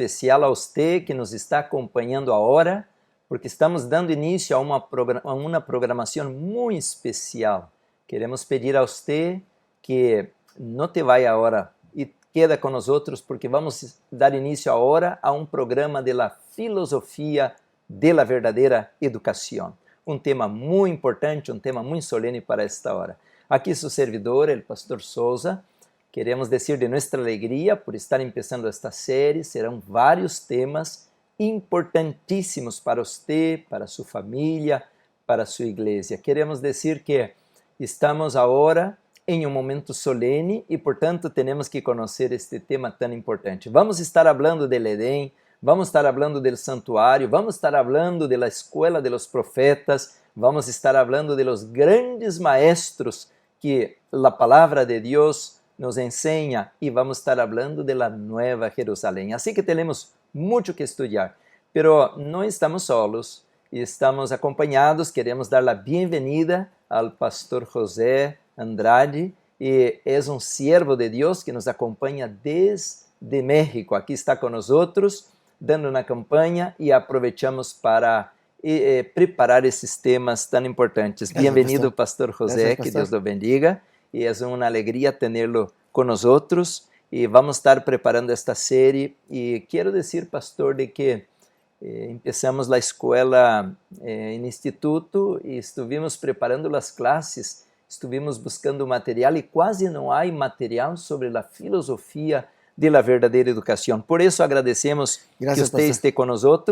especial a usted que nos está acompanhando agora, porque estamos dando início a uma programação muito especial. Queremos pedir a usted que não te vaya agora e queda com nós outros, porque vamos dar início agora a um programa de la filosofia de la verdadeira educação. Um tema muito importante, um tema muito solene para esta hora. Aqui seu servidor, o pastor Souza. Queremos dizer de nossa alegria por estar começando esta série. Serão vários temas importantíssimos para você, para sua família, para sua igreja. Queremos dizer que estamos agora em um momento solene e, portanto, temos que conhecer este tema tão importante. Vamos estar falando do Edém, vamos estar falando do santuário, vamos estar falando da escola de los profetas, vamos estar falando de los grandes maestros que a palavra de Deus nos ensina e vamos estar falando de la Nueva Jerusalém. Assim que temos muito que estudar, pero não estamos solos, estamos acompanhados. Queremos dar a bem-vinda ao pastor José Andrade, e é um siervo de Deus que nos acompanha desde México. Aqui está com nós, dando uma campanha, e aproveitamos para preparar esses temas tão importantes. Bem-vindo, pastor José, que Deus o bendiga. E é uma alegria tê-lo conosco e vamos estar preparando esta série. E quero dizer, pastor, de que começamos a escola em instituto e estivemos preparando as classes, estivemos buscando material e quase não há material sobre a filosofia de la verdadeira educação. Por isso agradecemos que você esteja conosco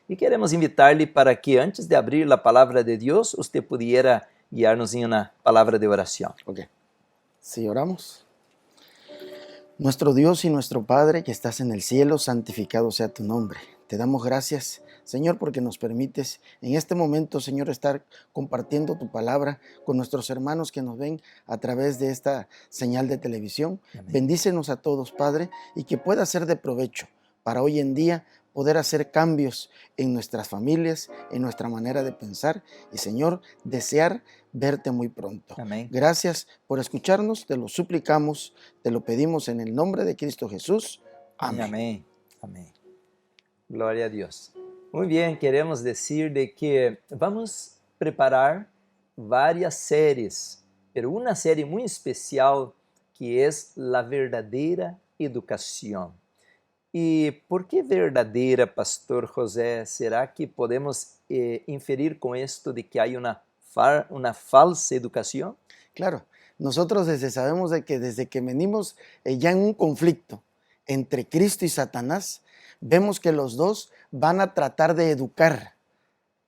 e queremos invitar-lhe para que antes de abrir a palavra de Deus, você pudiera guiar-nos em uma palavra de oração. Ok. Si oramos. Nuestro Dios y nuestro Padre que estás en el cielo, santificado sea tu nombre. Te damos gracias, Señor, porque nos permites en este momento, Señor, estar compartiendo tu palabra con nuestros hermanos que nos ven a través de esta señal de televisión. Amén. Bendícenos a todos, Padre, y que pueda ser de provecho para hoy en día poder hacer cambios en nuestras familias, en nuestra manera de pensar y, Señor, desear verte muy pronto. Amén. Gracias por escucharnos, te lo suplicamos, te lo pedimos en el nombre de Cristo Jesús. Amén. Amén. Amén. Glória a Deus. Muito bem, queremos dizer de que vamos preparar várias séries, pero uma série muito especial que é a verdadeira educação. E por que verdadeira, pastor José? Será que podemos inferir com isto de que há uma falsa educação? Claro, nosotros sabemos de que desde que venimos ya en un conflicto entre Cristo y Satanás, vemos que los dos van a tratar de educar.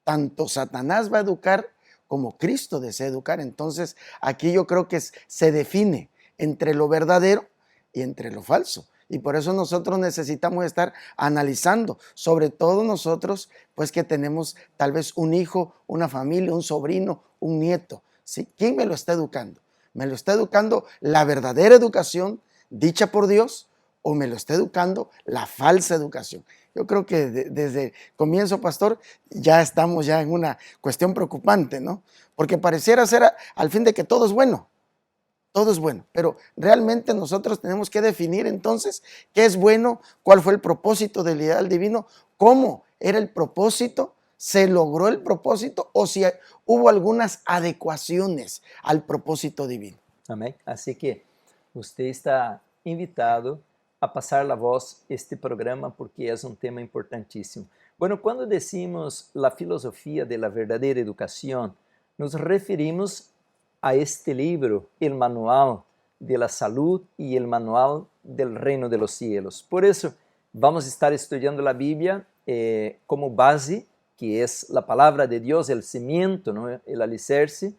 Tanto Satanás va a educar como Cristo desea educar. Entonces, aquí yo creo que se define entre lo verdadero y entre lo falso. Y por eso nosotros necesitamos estar analizando, sobre todo nosotros, pues que tenemos tal vez un hijo, una familia, un sobrino, un nieto. ¿Sí? ¿Quién me lo está educando? ¿Me lo está educando la verdadera educación dicha por Dios o me lo está educando la falsa educación? Yo creo que desde el comienzo, pastor, ya estamos ya en una cuestión preocupante, ¿no? Porque pareciera ser al fin de que todo es bueno. Todo es bueno, pero realmente nosotros tenemos que definir entonces qué es bueno, cuál fue el propósito del ideal divino, cómo era el propósito, se logró el propósito o si hubo algunas adecuaciones al propósito divino. Amém. Así que usted está invitado a passar a voz este programa porque é um tema importantíssimo. Bueno, quando decimos la filosofía de la verdadera educación, nos referimos a este libro, el Manual de la Salud y el Manual del Reino de los Cielos. Por eso vamos a estar estudiando la Biblia como base, que es la palabra de Dios, el cimiento, ¿no? El alicerce.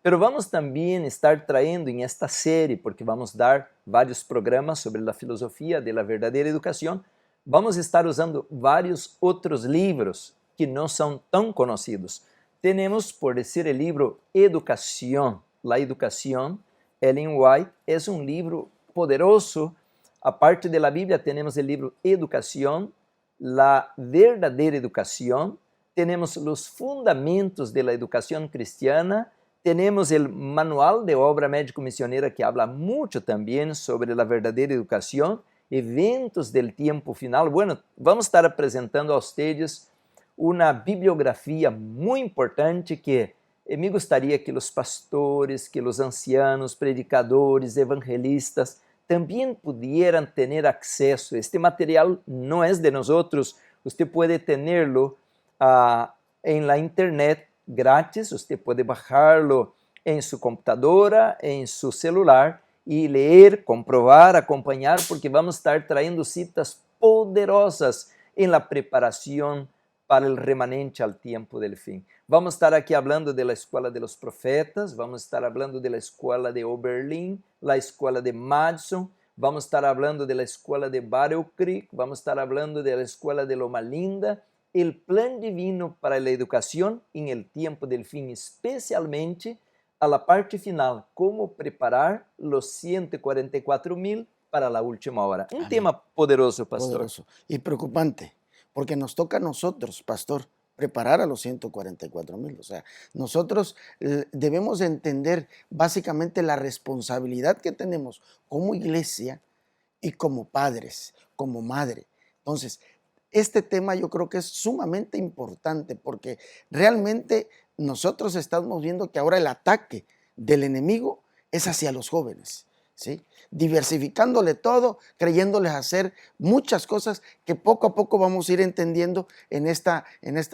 Pero vamos también estar trayendo en esta serie, porque vamos a dar varios programas sobre la filosofía de la verdadera educación, vamos a estar usando varios otros libros que no son tan conocidos. Tenemos, por decir, el libro Educación. La Educación, Ellen White, es un libro poderoso. Aparte de la Biblia, tenemos el libro Educación, la verdadera educación. Tenemos los fundamentos de la educación cristiana. Tenemos el Manual de Obra Médico-Misionera, que habla mucho también sobre la verdadera educación. eventos del tiempo final. Bueno, vamos a estar apresentando a ustedes uma bibliografia muito importante que me gostaria que os pastores, que os ancianos, predicadores, evangelistas também pudieran ter acesso. Este material não é de nós, você pode tê-lo em la internet grátis, você pode baixá-lo em sua computadora, em seu celular e ler, comprovar, acompanhar, porque vamos estar trayendo citas poderosas em la preparação para o remanente al tiempo del fin. Vamos estar aqui falando da Escola de los Profetas, vamos estar falando da Escola de Oberlin, la Escola de Madison, vamos estar falando da Escola de Battle Creek, vamos estar falando da Escola de Loma Linda, el plan divino para la educación en el tiempo del fin, especialmente a la parte final, cómo preparar los 144,000 para la última hora. Un tema poderoso, pastor. Poderoso y preocupante, porque nos toca a nosotros, pastor, preparar a los 144,000. O sea, nosotros debemos entender básicamente la responsabilidad que tenemos como iglesia y como padres, como madre. Entonces, este tema yo creo que es sumamente importante porque realmente nosotros estamos viendo que ahora el ataque del enemigo es hacia los jóvenes, ¿sí? Diversificándole todo, creyéndoles hacer muchas cosas que poco a poco vamos a ir entendiendo en esta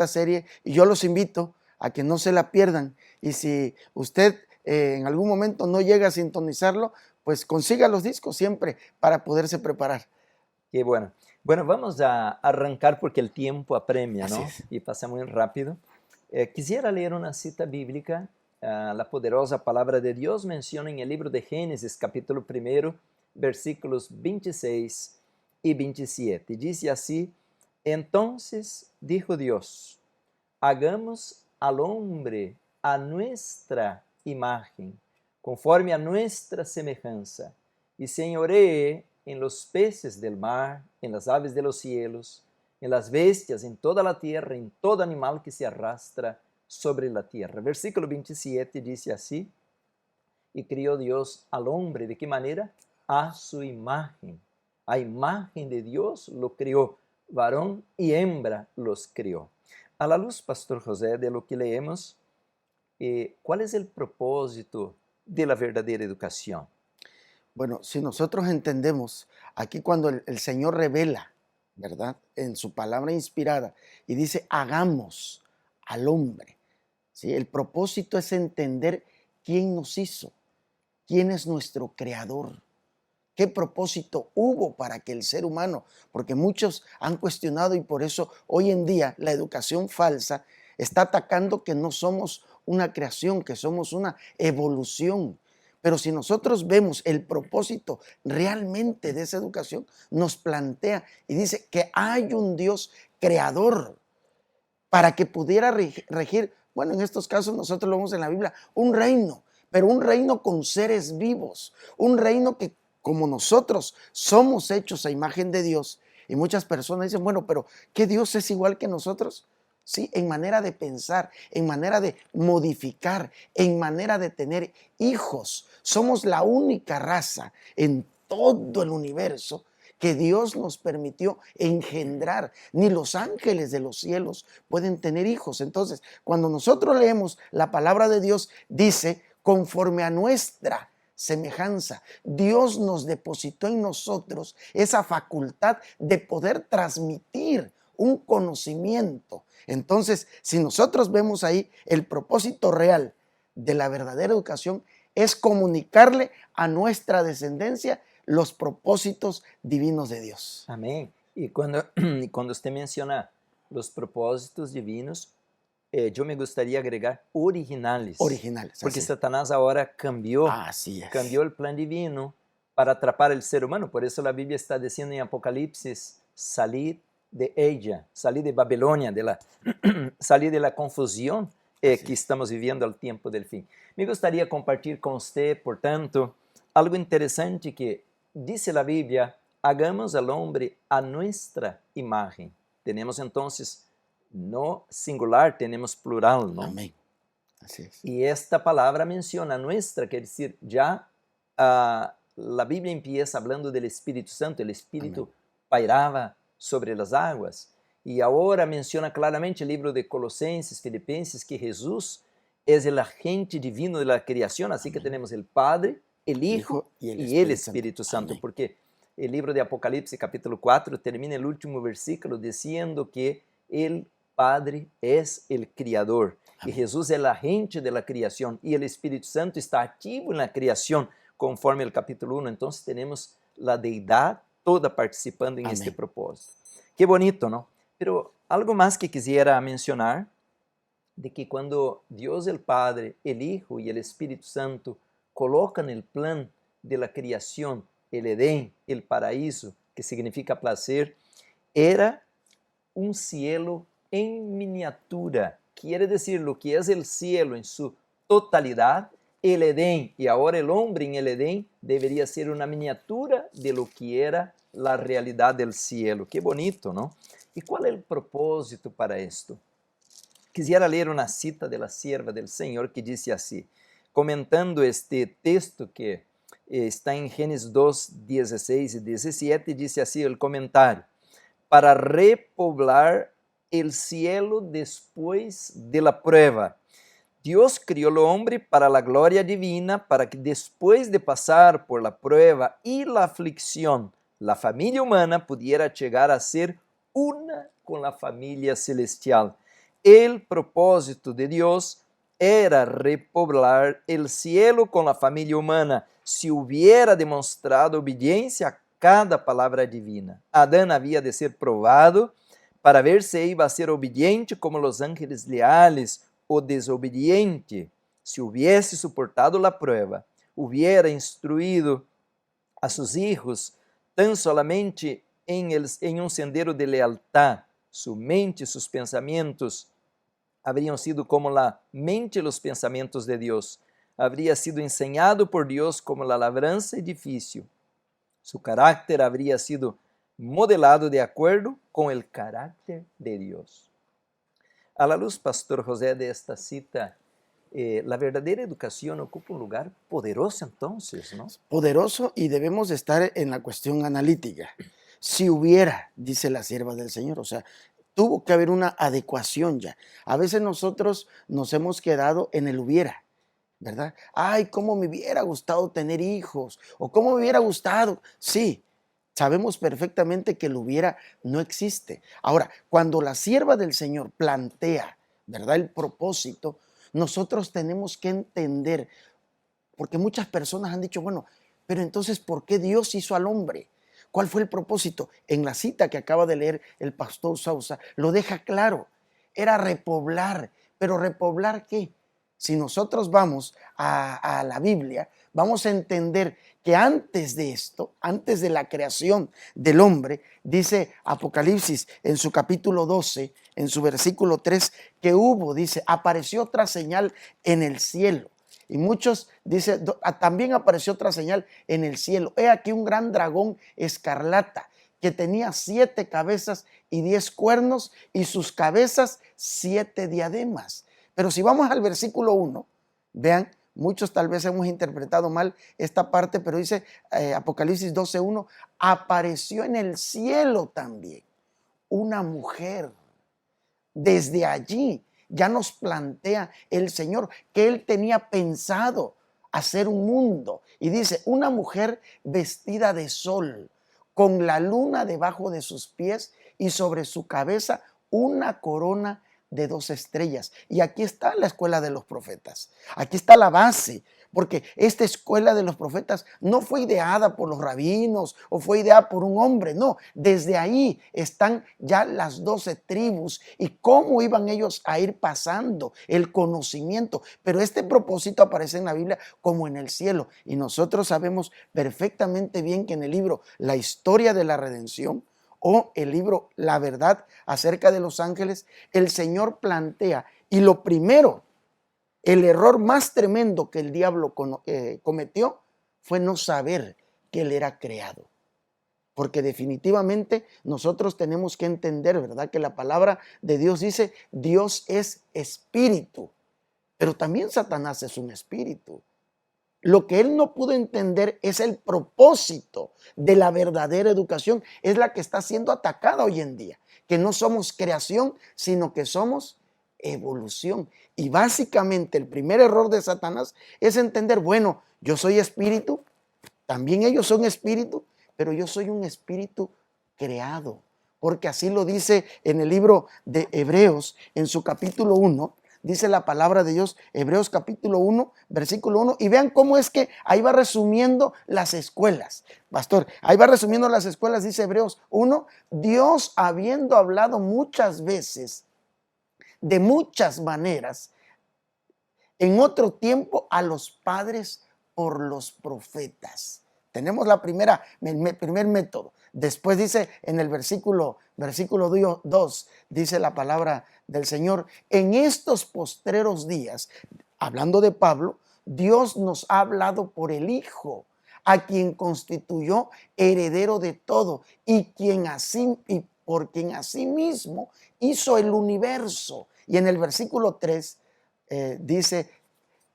serie. Y yo los invito a que no se la pierdan. Y si usted en algún momento no llega a sintonizarlo, pues consiga los discos siempre para poderse preparar. Qué bueno. Bueno, vamos a arrancar porque el tiempo apremia, ¿no? Así es. Y pasa muy rápido. Quisiera leer una cita bíblica. La poderosa palabra de Dios menciona en el libro de Génesis, capítulo 1, versículos 26 y 27. Dice así: Entonces dijo Dios, hagamos al hombre a nuestra imagen, conforme a nuestra semejanza, y señoree en los peces del mar, en las aves de los cielos, en las bestias, en toda la tierra, en todo animal que se arrastra sobre la tierra. Versículo 27 dice así: y crió Dios al hombre, ¿de qué manera? A su imagen. A imagen de Dios lo crió, varón y hembra los crió. A la luz, Pastor José, de lo que leemos, ¿cuál es el propósito de la verdadera educación? Bueno, si nosotros entendemos, aquí cuando el Señor revela, ¿verdad? En su palabra inspirada y dice, hagamos al hombre, ¿sí? El propósito es entender quién nos hizo, quién es nuestro creador, qué propósito hubo para que el ser humano, porque muchos han cuestionado y por eso hoy en día la educación falsa está atacando que no somos una creación, que somos una evolución. Pero si nosotros vemos el propósito realmente de esa educación, nos plantea y dice que hay un Dios creador para que pudiera regir, bueno, en estos casos nosotros lo vemos en la Biblia, un reino, pero un reino con seres vivos, un reino que como nosotros somos hechos a imagen de Dios. Y muchas personas dicen, bueno, pero ¿qué Dios es igual que nosotros? Sí, en manera de pensar, en manera de modificar, en manera de tener hijos. Somos la única raza en todo el universo que Dios nos permitió engendrar. Ni los ángeles de los cielos pueden tener hijos. Entonces, cuando nosotros leemos la palabra de Dios, dice, conforme a nuestra semejanza, Dios nos depositó en nosotros esa facultad de poder transmitir un conocimiento. Entonces, si nosotros vemos ahí el propósito real de la verdadera educación es comunicarle a nuestra descendencia los propósitos divinos de Dios. Amén. Y cuando usted menciona los propósitos divinos, yo me gustaría agregar originales. Originales. Porque así. Satanás ahora cambió el plan divino para atrapar al ser humano. Por eso la Biblia está diciendo en Apocalipsis, salid de ella, salid de Babilonia, salid de la confusión que estamos viviendo al tiempo del fin. Me gustaría compartir con usted, por tanto, algo interesante que dice la Biblia, hagamos al hombre a nuestra imagen. Tenemos entonces no singular, tenemos plural, ¿no? Amén. Así es. Y esta palabra menciona nuestra, quiere decir, ya la Biblia empieza hablando del Espíritu Santo, el Espíritu Amén. pairaba sobre las aguas. Y ahora menciona claramente el libro de Colosenses, Filipenses, que Jesús es el agente divino de la creación, así que Amén. tenemos el Padre, el El Hijo Hijo y el y el Espíritu Santo. Espíritu Santo, Amén. porque el libro de Apocalipsis capítulo 4 termina el último versículo diciendo que el Padre es el Criador y Amén. Jesús es el agente de la creación y el Espíritu Santo está activo en la creación conforme el capítulo 1. Entonces tenemos la deidad toda participando en Amén. este propósito. Qué bonito, ¿no? Pero algo más que quisiera mencionar, de que cuando Dios el Padre, el Hijo y el Espíritu Santo colocan el plan de la creación, el Edén, el paraíso, que significa placer, era un cielo en miniatura. Quiere decir, lo que es el cielo en su totalidad, el Edén y ahora el hombre en el Edén debería ser una miniatura de lo que era la realidad del cielo. Qué bonito, ¿no? ¿Y cuál es el propósito para esto? Quisiera leer una cita de la sierva del Señor que dice así, comentando este texto que está en Génesis 2, 16 y 17, dice así el comentario: para repoblar el cielo después de la prueba. Dios crió al hombre para la gloria divina, para que después de pasar por la prueba y la aflicción, la familia humana pudiera llegar a ser una con la familia celestial. El propósito de Dios era repoblar el cielo con la familia humana, si hubiera demostrado obediencia a cada palabra divina. Adán había de ser probado para ver si iba a ser obediente como los ángeles leales o desobediente. Si hubiese soportado la prueba, hubiera instruido a sus hijos tan solamente en un sendero de lealtad, su mente y sus pensamientos habrían sido como la mente y los pensamientos de Dios. Habría sido enseñado por Dios como la labranza edificio. Su carácter habría sido modelado de acuerdo con el carácter de Dios. A la luz, Pastor José, de esta cita, la verdadera educación ocupa un lugar poderoso entonces, ¿no? Poderoso, y debemos de estar en la cuestión analítica. Si hubiera, dice la sierva del Señor, o sea, tuvo que haber una adecuación ya. A veces nosotros nos hemos quedado en el hubiera, ¿verdad? Ay, cómo me hubiera gustado tener hijos, o cómo me hubiera gustado. Sí, sabemos perfectamente que el hubiera no existe. Ahora, cuando la sierva del Señor plantea, ¿verdad?, el propósito, nosotros tenemos que entender, porque muchas personas han dicho, bueno, pero entonces, ¿por qué Dios hizo al hombre? ¿Cuál fue el propósito? En la cita que acaba de leer el pastor Sousa, lo deja claro. Era repoblar. ¿Pero repoblar qué? Si nosotros vamos a la Biblia, vamos a entender que antes de esto, antes de la creación del hombre, dice Apocalipsis en su capítulo 12, en su versículo 3, que hubo, dice, apareció otra señal en el cielo. Y muchos dicen, también apareció otra señal en el cielo. He aquí un gran dragón escarlata que tenía 7 cabezas y 10 cuernos, y sus cabezas 7 diademas. Pero si vamos al versículo 1, vean, muchos tal vez hemos interpretado mal esta parte, pero dice Apocalipsis 12:1, apareció en el cielo también una mujer. Desde allí ya nos plantea el Señor que Él tenía pensado hacer un mundo. Y dice, una mujer vestida de sol, con la luna debajo de sus pies y sobre su cabeza una corona de 2 estrellas. Y aquí está la escuela de los profetas. Aquí está la base. Porque esta escuela de los profetas no fue ideada por los rabinos o fue ideada por un hombre, no. Desde ahí están ya las 12 tribus y cómo iban ellos a ir pasando el conocimiento. Pero este propósito aparece en la Biblia como en el cielo. Y nosotros sabemos perfectamente bien que en el libro La historia de la redención o el libro La verdad acerca de los ángeles, el Señor plantea, y lo primero, el error más tremendo que el diablo cometió fue no saber que él era creado. Porque definitivamente nosotros tenemos que entender, ¿verdad?, que la palabra de Dios dice, Dios es espíritu, pero también Satanás es un espíritu. Lo que él no pudo entender es el propósito de la verdadera educación. Es la que está siendo atacada hoy en día. Que no somos creación, sino que somos evolución. Y básicamente el primer error de Satanás es entender, bueno, yo soy espíritu, también ellos son espíritu, pero yo soy un espíritu creado. Porque así lo dice en el libro de Hebreos, en su capítulo 1, dice la palabra de Dios, Hebreos capítulo 1, versículo 1, y vean cómo es que ahí va resumiendo las escuelas. Pastor, ahí va resumiendo las escuelas, dice Hebreos 1, Dios habiendo hablado muchas veces, de muchas maneras, en otro tiempo a los padres por los profetas. Tenemos el primer método. Después dice en el versículo 2, dice la palabra del Señor, en estos postreros días, hablando de Pablo, Dios nos ha hablado por el Hijo, a quien constituyó heredero de todo y por quien asimismo hizo el universo. Y en el versículo 3 dice,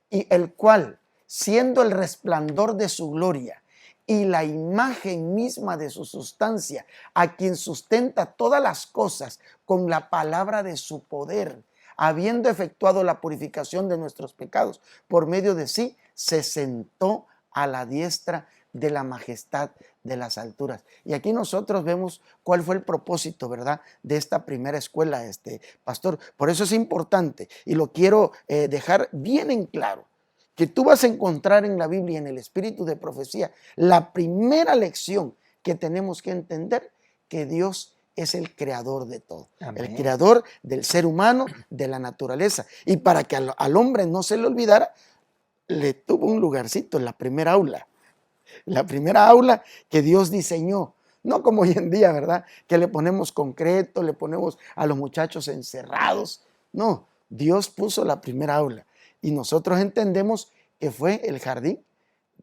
y el cual, siendo el resplandor de su gloria y la imagen misma de su sustancia, a quien sustenta todas las cosas con la palabra de su poder, habiendo efectuado la purificación de nuestros pecados, por medio de sí, se sentó a la diestra de la majestad de las alturas. Y aquí nosotros vemos cuál fue el propósito, ¿verdad?, de esta primera escuela, pastor. Por eso es importante, y lo quiero dejar bien en claro, que tú vas a encontrar en la Biblia, en el espíritu de profecía, la primera lección que tenemos que entender, que Dios es el creador de todo. Amén. El creador del ser humano, de la naturaleza. Y para que al hombre no se le olvidara, le tuvo un lugarcito en la primera aula. La primera aula que Dios diseñó. No como hoy en día, ¿verdad?, que le ponemos concreto, le ponemos a los muchachos encerrados. No, Dios puso la primera aula. Y nosotros entendemos que fue el jardín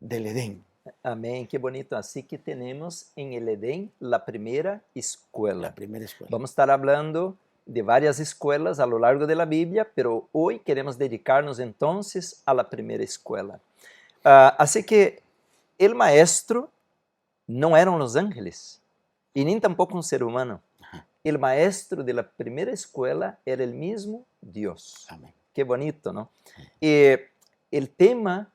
del Edén. Amén, qué bonito. Así que tenemos en el Edén la primera escuela. La primera escuela. Vamos a estar hablando de varias escuelas a lo largo de la Biblia, pero hoy queremos dedicarnos entonces a la primera escuela. Así que el maestro no eran los ángeles y ni tampoco un ser humano. Ajá. El maestro de la primera escuela era el mismo Dios. Amén. Qué bonito, ¿no? El tema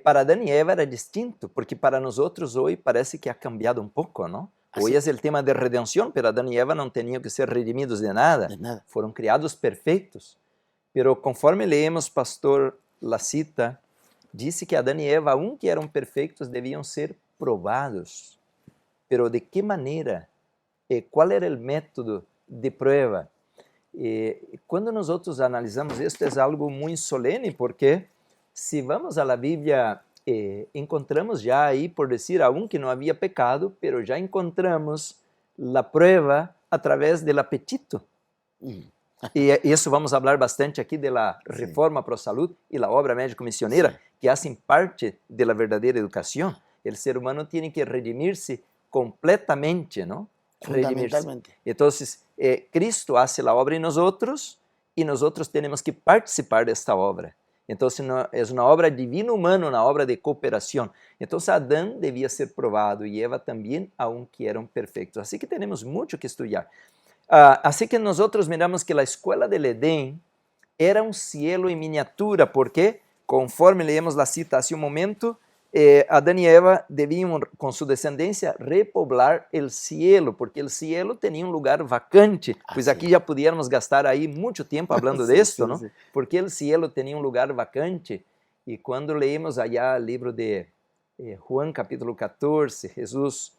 para Adán y Eva era distinto, porque para nosotros hoy parece que ha cambiado un poco, ¿no? Hoy es el tema de redención, pero Adán y Eva no tenían que ser redimidos de nada. Fueron criados perfectos. Pero conforme leemos, pastor, la cita, dice que Adán y Eva, aunque eran perfectos, debían ser probados. Pero ¿de qué manera? ¿Cuál era el método de prueba? Quando nós outros analisamos isto, é algo muito solene, porque se vamos à Bíblia, encontramos já aí, por dizer, aún que não havia pecado, pero já encontramos a prueba através do apetito. E isso vamos falar bastante aqui da Reforma Pro Salud e da obra médico-missioneira, que fazem parte da verdadeira educação. O ser humano tem que redimir-se completamente, não? Fundamentalmente. Entonces, Cristo hace la obra en nosotros y nosotros tenemos que participar de esta obra. Entonces, es una obra divino-humana, una obra de cooperación. Entonces, Adán debía ser probado y Eva también, aunque eran perfectos. Así que tenemos mucho que estudiar. Así que nosotros miramos que la escuela del Edén era un cielo en miniatura, porque, conforme leemos la cita hace un momento, Adán y Eva debían, con su descendencia, repoblar el cielo, porque el cielo tenía un lugar vacante. Pues aquí ya pudiéramos gastar ahí mucho tiempo hablando de esto, ¿no? Porque el cielo tenía un lugar vacante. Y cuando leemos allá el libro de Juan capítulo 14, Jesús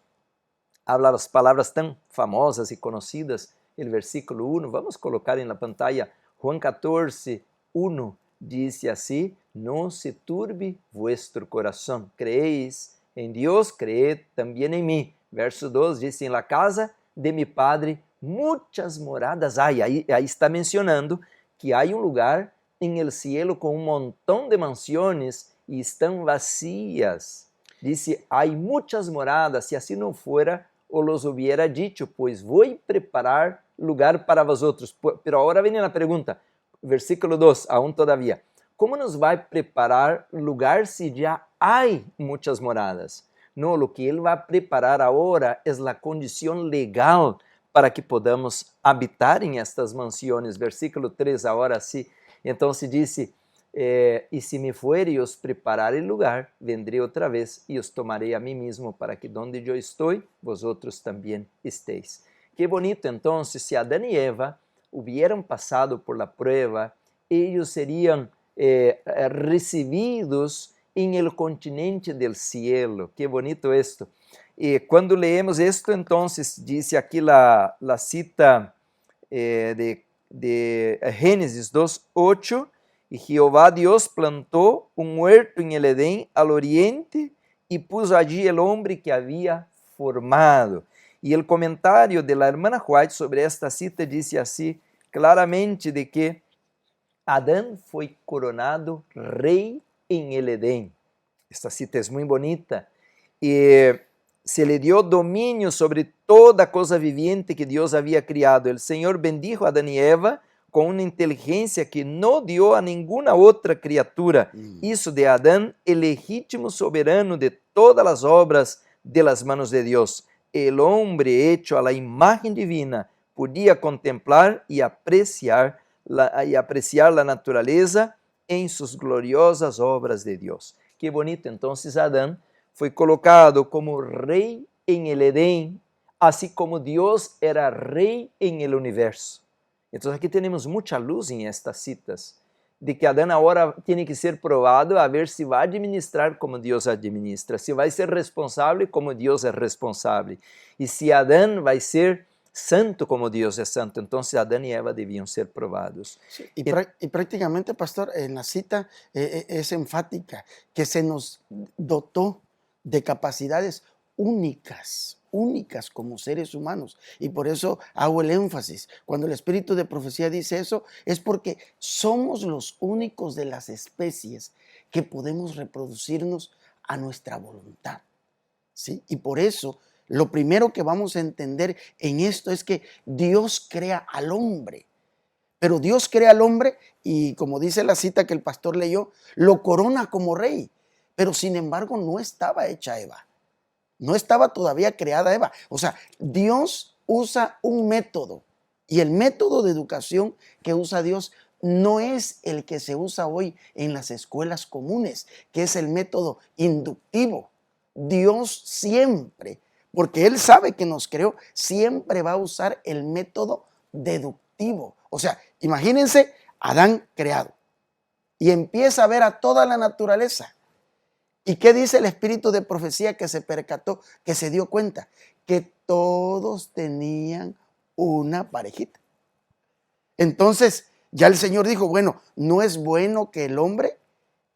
habla las palabras tan famosas y conocidas, el versículo 1, vamos a colocar en la pantalla, Juan 14, 1, dice así, no se turbe vuestro corazón, creéis en Dios, creed también en mí. Verso 2 dice, en la casa de mi Padre muchas moradas hay. Ahí está mencionando que hay un lugar en el cielo con un montón de mansiones y están vacías. Dice, hay muchas moradas, si así no fuera, os los hubiera dicho, pues voy a preparar lugar para vosotros. Pero ahora viene la pregunta, versículo 2, aún todavía. ¿Cómo nos vai preparar lugar se já hay muchas moradas. No, lo que Él va a preparar ahora es la condición legal para que podamos habitar en estas mansiones. Versículo 3, ahora sí. Entonces dice, y si me fuere y os preparare lugar, vendré otra vez y os tomaré a mí mismo para que donde yo estoy, vosotros también estéis. Qué bonito entonces, si Adán y Eva hubieran pasado por la prueba, ellos serían recibidos en el continente del cielo. Qué bonito esto. Y cuando leemos esto, entonces dice aquí la cita de Génesis 2:8, y Jehová Dios plantó un huerto en el Edén al oriente y puso allí el hombre que había formado. Y el comentario de la hermana White sobre esta cita dice así claramente de que Adán fue coronado rey en el Edén. Esta cita es muy bonita. Y se le dio dominio sobre toda cosa viviente que Dios había criado. El Señor bendijo a Adán y Eva con una inteligencia que no dio a ninguna otra criatura. Hizo de Adán el legítimo soberano de todas las obras de las manos de Dios. El hombre hecho a la imagen divina podía contemplar y apreciar la naturaleza en sus gloriosas obras de Dios. Qué bonito, entonces Adán fue colocado como rey en el Edén, así como Dios era rey en el universo. Entonces aquí tenemos mucha luz en estas citas, de que Adán ahora tiene que ser probado a ver si va a administrar como Dios administra, si va a ser responsable como Dios es responsable, y si Adán va a ser santo como Dios es santo. Entonces Adán y Eva debían ser probados. Sí, y prácticamente, pastor, en la cita es enfática, que se nos dotó de capacidades únicas como seres humanos. Y por eso hago el énfasis. Cuando el espíritu de profecía dice eso, es porque somos los únicos de las especies que podemos reproducirnos a nuestra voluntad, ¿sí? Y por eso lo primero que vamos a entender en esto es que Dios crea al hombre. Pero Dios crea al hombre y, como dice la cita que el pastor leyó, lo corona como rey. Pero sin embargo no estaba hecha Eva. No estaba todavía creada Eva. O sea, Dios usa un método. Y el método de educación que usa Dios no es el que se usa hoy en las escuelas comunes, que es el método inductivo. Dios siempre, porque Él sabe que nos creó, siempre va a usar el método deductivo. O sea, imagínense Adán creado y empieza a ver a toda la naturaleza. ¿Y qué dice el espíritu de profecía que se percató, que se dio cuenta? Que todos tenían una parejita. Entonces, ya el Señor dijo, bueno, no es bueno que el hombre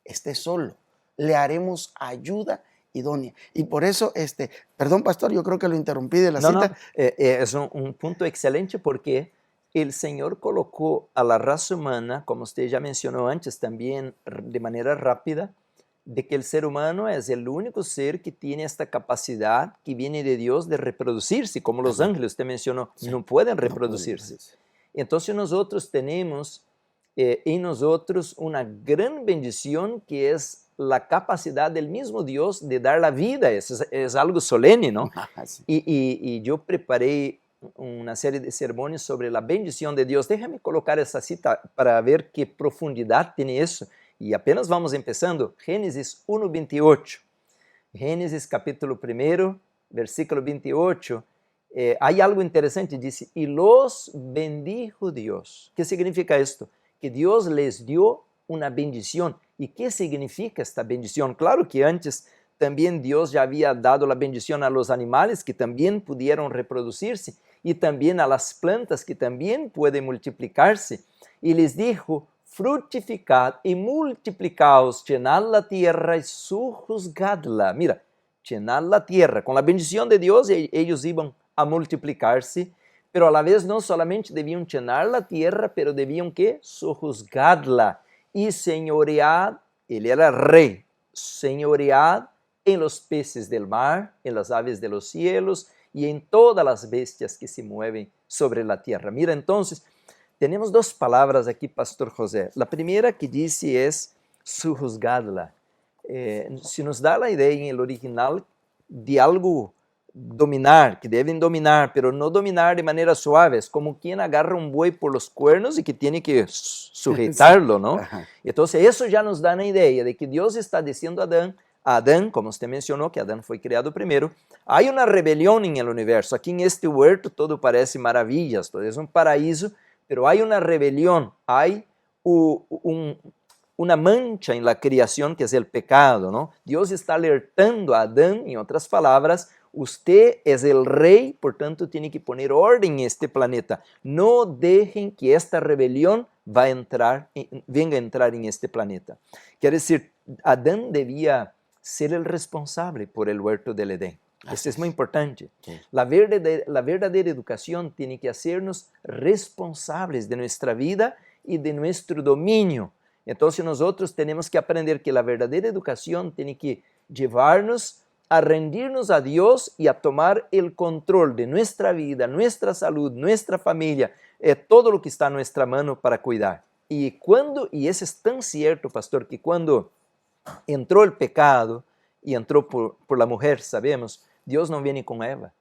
esté solo. Le haremos ayuda idónea. Y por eso, perdón, pastor, yo creo que lo interrumpí de la cita. No, es un punto excelente porque el Señor colocó a la raza humana, como usted ya mencionó antes también de manera rápida, de que el ser humano es el único ser que tiene esta capacidad que viene de Dios de reproducirse, como los ángeles, usted mencionó, sí, no pueden reproducirse. Entonces nosotros tenemos en nosotros una gran bendición que es la capacidad del mismo Dios de dar la vida. Es algo solemne, ¿no? Sí. Y yo preparé una serie de sermones sobre la bendición de Dios. Déjame colocar esa cita para ver qué profundidad tiene eso. Y apenas vamos empezando. Génesis 1:28. Génesis capítulo 1, versículo 28. Hay algo interesante, dice, y los bendijo Dios. ¿Qué significa esto? Que Dios les dio una bendición. ¿Y qué significa esta bendición? Claro que antes también Dios ya había dado la bendición a los animales que también pudieron reproducirse y también a las plantas que también pueden multiplicarse. Y les dijo, fructificad y multiplicaos, llenad la tierra y sojuzgadla. Mira, llenar la tierra. Con la bendición de Dios ellos iban a multiplicarse, pero a la vez no solamente debían llenar la tierra, pero debían ¿qué? Sojuzgadla y señoread. Él era rey. Señoread en los peces del mar, en las aves de los cielos y en todas las bestias que se mueven sobre la tierra. Mira, entonces, tenemos dos palabras aquí, Pastor José. La primera que dice es sojuzgadla. se nos dá a ideia em el original de algo dominar, que deben dominar, pero no dominar de manera suave, es como quien agarra un buey por los cuernos y que tiene que sujetarlo, ¿no? Ajá. Entonces eso ya nos da una idea de que Dios está diciendo a Adán, como usted mencionó, que Adán fue creado primero, hay una rebelión en el universo, aquí en este huerto todo parece maravillas, todo es un paraíso, pero hay una rebelión, hay una mancha en la creación que es el pecado, ¿no? Dios está alertando a Adán, en otras palabras, usted es el rey, por tanto tiene que poner orden en este planeta. No dejen que esta rebelión venga a entrar en este planeta. Quiere decir, Adán debía ser el responsable por el huerto del Edén. Esto es muy importante. Sí. La verdadera educación tiene que hacernos responsables de nuestra vida y de nuestro dominio. Entonces nosotros tenemos que aprender que la verdadera educación tiene que llevarnos a rendirnos a Dios y a tomar el control de nuestra vida, nuestra salud, nuestra familia, todo lo que está a nuestra mano para cuidar. Y eso es tan cierto, pastor, que cuando entró el pecado y entró por la mujer, sabemos, Dios no viene con Eva.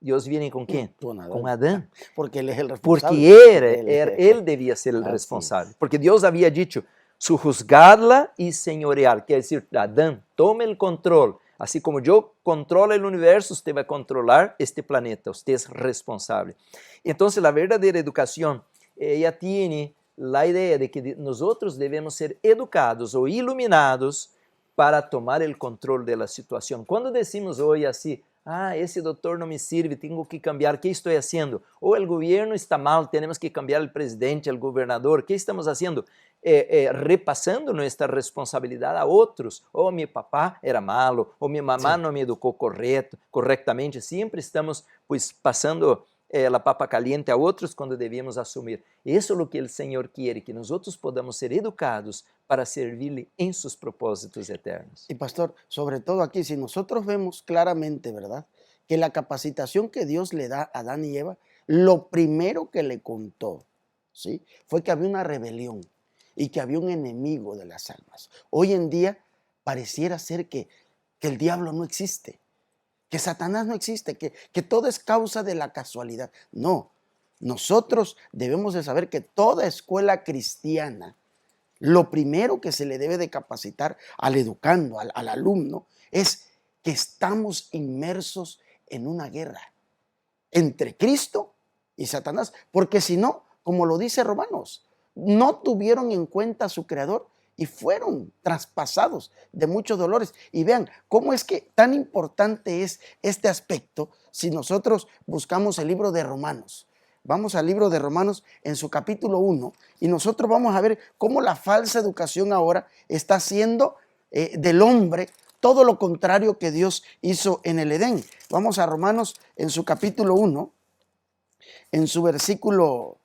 Dios viene con ¿quién? Con Adán. Porque él es el responsable. Porque él debía ser el responsable. Porque Dios había dicho, sujuzgadla y señorear. Quiere decir, Adán, tome el control. Así como yo controlo el universo, usted va a controlar este planeta. Usted es responsable. Entonces, la verdadera educación, ella tiene la idea de que nosotros debemos ser educados o iluminados para tomar el control de la situación. Cuando decimos hoy así, esse doutor não me sirve, tenho que cambiar, o que estou fazendo? Ou o governo está mal, temos que cambiar o presidente, o governador, o que estamos fazendo? Repassando nossa responsabilidade a outros. Ou meu papá era malo, ou minha mamá não me educou corretamente. Sempre estamos passando a papa caliente a outros quando devíamos assumir. Isso é o que o Senhor quer, que nós podamos ser educados para servirle en sus propósitos eternos. Y pastor, sobre todo aquí, si nosotros vemos claramente, ¿verdad?, que la capacitación que Dios le da a Adán y Eva, lo primero que le contó, ¿sí?, fue que había una rebelión y que había un enemigo de las almas. Hoy en día pareciera ser que el diablo no existe, que Satanás no existe, que todo es causa de la casualidad. No, nosotros debemos de saber que toda escuela cristiana, lo primero que se le debe de capacitar al educando, al alumno, es que estamos inmersos en una guerra entre Cristo y Satanás, porque si no, como lo dice Romanos, no tuvieron en cuenta a su Creador y fueron traspasados de muchos dolores. Y vean cómo es que tan importante es este aspecto si nosotros buscamos el libro de Romanos. Vamos al libro de Romanos en su capítulo 1 y nosotros vamos a ver cómo la falsa educación ahora está haciendo del hombre todo lo contrario que Dios hizo en el Edén. Vamos a Romanos en su capítulo 1, en su versículo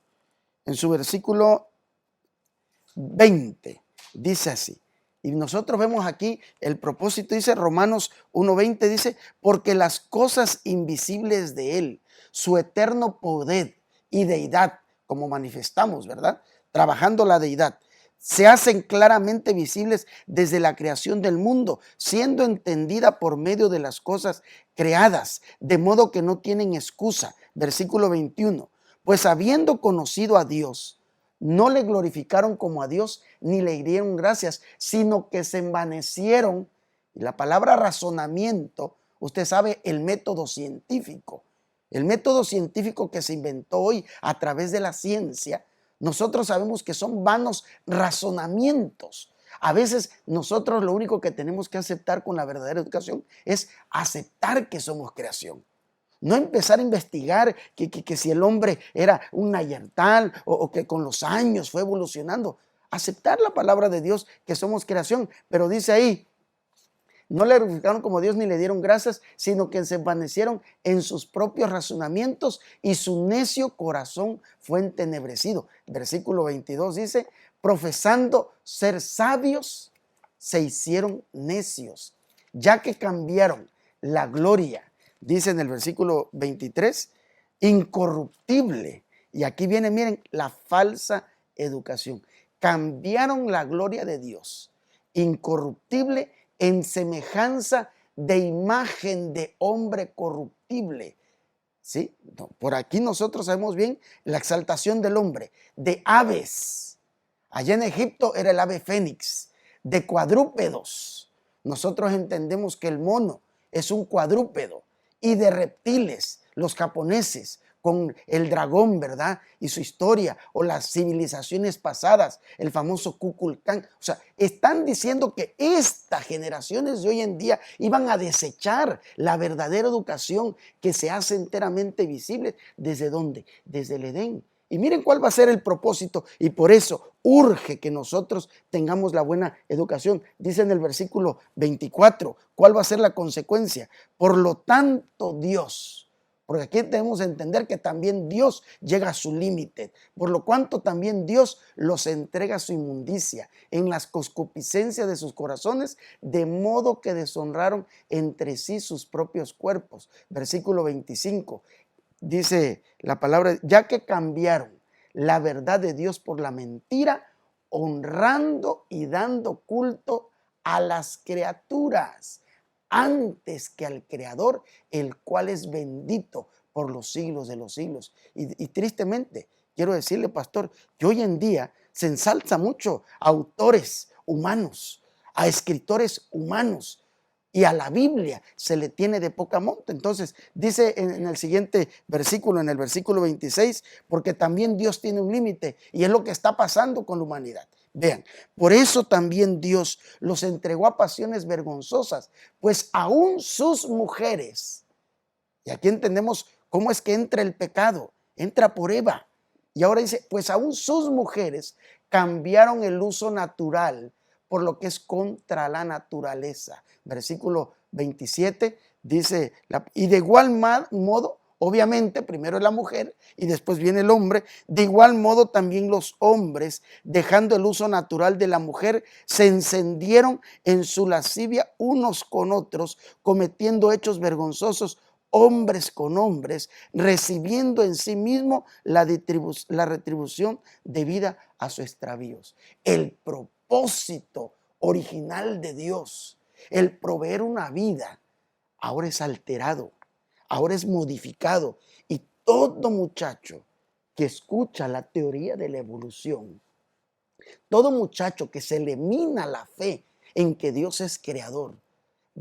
20, dice así. Y nosotros vemos aquí el propósito, dice Romanos 1:20, dice, porque las cosas invisibles de Él, su eterno poder y deidad, como manifestamos, ¿verdad?, trabajando la deidad, se hacen claramente visibles desde la creación del mundo, siendo entendida por medio de las cosas creadas, de modo que no tienen excusa. Versículo 21, pues habiendo conocido a Dios, no le glorificaron como a Dios, ni le dieron gracias, sino que se envanecieron. Y la palabra razonamiento, usted sabe, el método científico. El método científico que se inventó hoy a través de la ciencia, nosotros sabemos que son vanos razonamientos. A veces nosotros lo único que tenemos que aceptar con la verdadera educación es aceptar que somos creación. No empezar a investigar que si el hombre era un neandertal o que con los años fue evolucionando. Aceptar la palabra de Dios que somos creación, pero dice ahí, no le glorificaron como Dios ni le dieron gracias, sino que se envanecieron en sus propios razonamientos y su necio corazón fue entenebrecido. Versículo 22 dice, profesando ser sabios, se hicieron necios, ya que cambiaron la gloria, dice en el versículo 23, incorruptible. Y aquí viene, miren, la falsa educación. Cambiaron la gloria de Dios, incorruptible, en semejanza de imagen de hombre corruptible. ¿Sí? No, por aquí nosotros sabemos bien la exaltación del hombre, de aves. Allá en Egipto era el ave fénix, de cuadrúpedos. Nosotros entendemos que el mono es un cuadrúpedo, y de reptiles, los japoneses, con el dragón, ¿verdad? Y su historia, o las civilizaciones pasadas, el famoso Kukulcán. O sea, están diciendo que estas generaciones de hoy en día iban a desechar la verdadera educación que se hace enteramente visible. ¿Desde dónde? Desde el Edén. Y miren cuál va a ser el propósito, y por eso urge que nosotros tengamos la buena educación. Dice en el versículo 24, ¿cuál va a ser la consecuencia? Por lo tanto, Dios, porque aquí debemos entender que también Dios llega a su límite, por lo cuanto también Dios los entrega a su inmundicia en las concupiscencias de sus corazones, de modo que deshonraron entre sí sus propios cuerpos. Versículo 25. Dice la palabra, ya que cambiaron la verdad de Dios por la mentira, honrando y dando culto a las criaturas antes que al Creador, el cual es bendito por los siglos de los siglos. Y tristemente, quiero decirle, pastor, que hoy en día se ensalza mucho a autores humanos, a escritores humanos, y a la Biblia se le tiene de poca monta. Entonces dice en el siguiente versículo, en el versículo 26, porque también Dios tiene un límite, y es lo que está pasando con la humanidad. Vean, por eso también Dios los entregó a pasiones vergonzosas, pues aún sus mujeres, y aquí entendemos cómo es que entra el pecado, entra por Eva, y ahora dice, pues aún sus mujeres cambiaron el uso natural por lo que es contra la naturaleza. Versículo 27 dice, y de igual modo, obviamente, primero es la mujer y después viene el hombre, de igual modo también los hombres, dejando el uso natural de la mujer, se encendieron en su lascivia unos con otros, cometiendo hechos vergonzosos, hombres con hombres, recibiendo en sí mismo la retribución debida a sus extravíos. El propósito original de Dios, el proveer una vida, ahora es alterado, ahora es modificado. Y todo muchacho que escucha la teoría de la evolución, todo muchacho que se le mina la fe en que Dios es creador,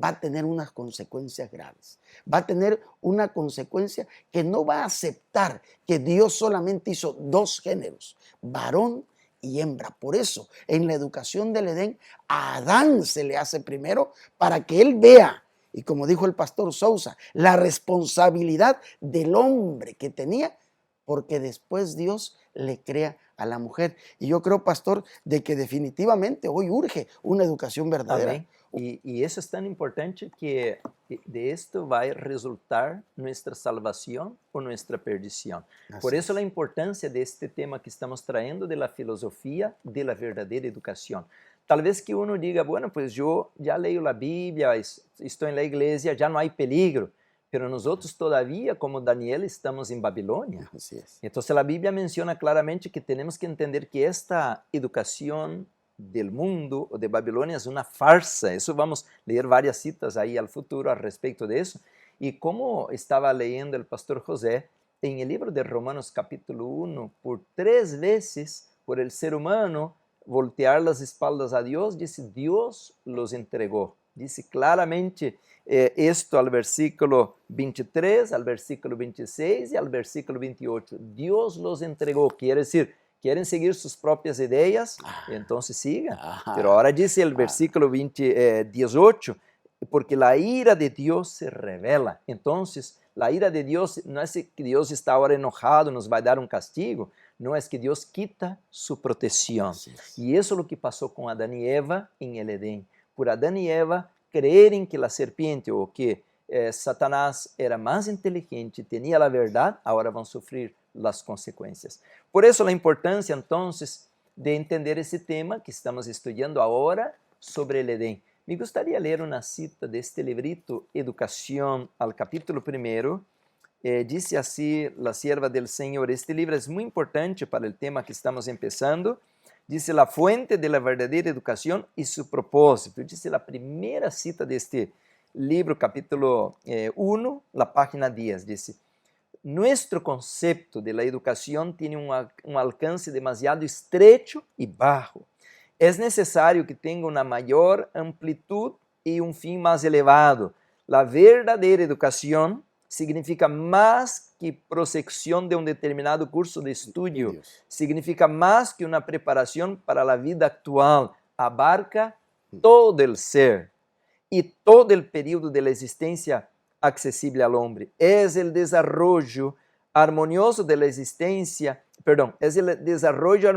va a tener unas consecuencias graves. Va a tener una consecuencia que no va a aceptar que Dios solamente hizo dos géneros, varón y hembra. Por eso, en la educación del Edén, a Adán se le hace primero para que él vea, y como dijo el pastor Sousa, la responsabilidad del hombre que tenía, porque después Dios le crea a la mujer. Y yo creo, pastor, de que definitivamente hoy urge una educación verdadera. Amém. E isso é tão importante que de esto vai resultar nossa salvação ou nossa perdição. Por isso a importância deste tema que estamos trayendo de la filosofia de la verdadeira educação. Talvez que uno diga, bueno, pues eu já leio a Bíblia, estou em la igreja, já não há peligro. Pero nosotros todavía, como Daniel, estamos en Babilonia. Así es. Entonces la Biblia menciona claramente que tenemos que entender que esta educación del mundo o de Babilonia es una farsa. Eso vamos a leer varias citas ahí al futuro al respecto de eso. Y como estaba leyendo el pastor José, en el libro de Romanos capítulo 1, por 3 veces, por el ser humano voltear las espaldas a Dios, dice, Dios los entregó. Dice claramente esto al versículo 23, al versículo 26 y al versículo 28. Dios los entregó, quiere decir, quieren seguir sus propias ideas, entonces sigan. Pero ahora dice el versículo 18, porque la ira de Dios se revela. Entonces, la ira de Dios no es que Dios está ahora enojado, nos va a dar un castigo, no, es que Dios quita su protección. Y eso es lo que pasó con Adán y Eva en el Edén. Por Adán y Eva creerem que a serpiente ou que Satanás era mais inteligente, tinha a verdade, agora vão sofrer as consequências. Por isso, a importância, então, de entender esse tema que estamos estudando agora sobre o Edém. Me gostaria de ler uma cita deste librito, Educação, ao capítulo 1. Diz assim, a sierva del Senhor, este livro é muito importante para o tema que estamos começando. Dice la fuente de la verdadera educación y su propósito. Dice la primera cita de este libro, capítulo 1, la página 10. Dice, nuestro concepto de la educación tiene un alcance demasiado estrecho y bajo. Es necesario que tenga una mayor amplitud y un fin más elevado. La verdadera educación significa más que prosección de un determinado curso de estudio. Significa más que una preparación para la vida actual. Abarca todo el ser y todo el periodo de la existencia accesible al hombre. Es el desarrollo armonioso de la existencia, es el desarrollo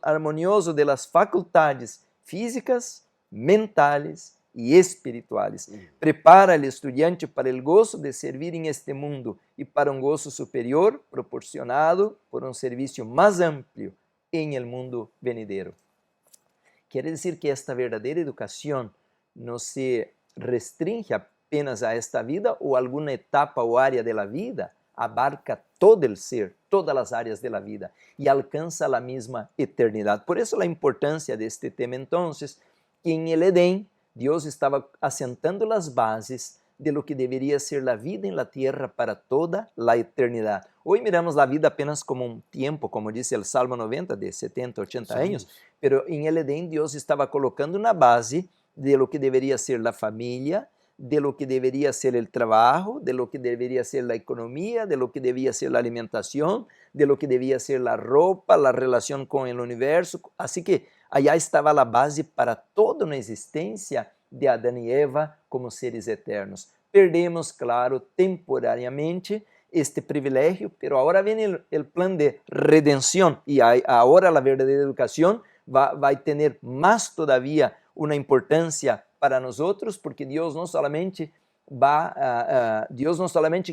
armonioso de las facultades físicas, mentales y espirituales. Prepara al estudiante para el gozo de servir en este mundo y para un gozo superior proporcionado por un servicio más amplio en el mundo venidero. Quiere decir que esta verdadera educación no se restringe apenas a esta vida o alguna etapa o área de la vida, abarca todo el ser, todas las áreas de la vida y alcanza la misma eternidad. Por eso la importancia de este tema entonces, que en el Edén Dios estaba asentando las bases de lo que debería ser la vida en la tierra para toda la eternidad. Hoy miramos la vida apenas como un tiempo, como dice el Salmo 90, de 70, 80 años, pero en el Edén Dios estaba colocando una base de lo que debería ser la familia, de lo que debería ser el trabajo, de lo que debería ser la economía, de lo que debía ser la alimentación, de lo que debía ser la ropa, la relación con el universo. Así que allá estaba la base para toda una existencia de Adán y Eva como seres eternos. Perdemos, claro, temporariamente este privilegio, pero ahora viene el plan de redención y ahora la verdadera educación va a tener más todavía una importancia para nosotros, porque Dios no solamente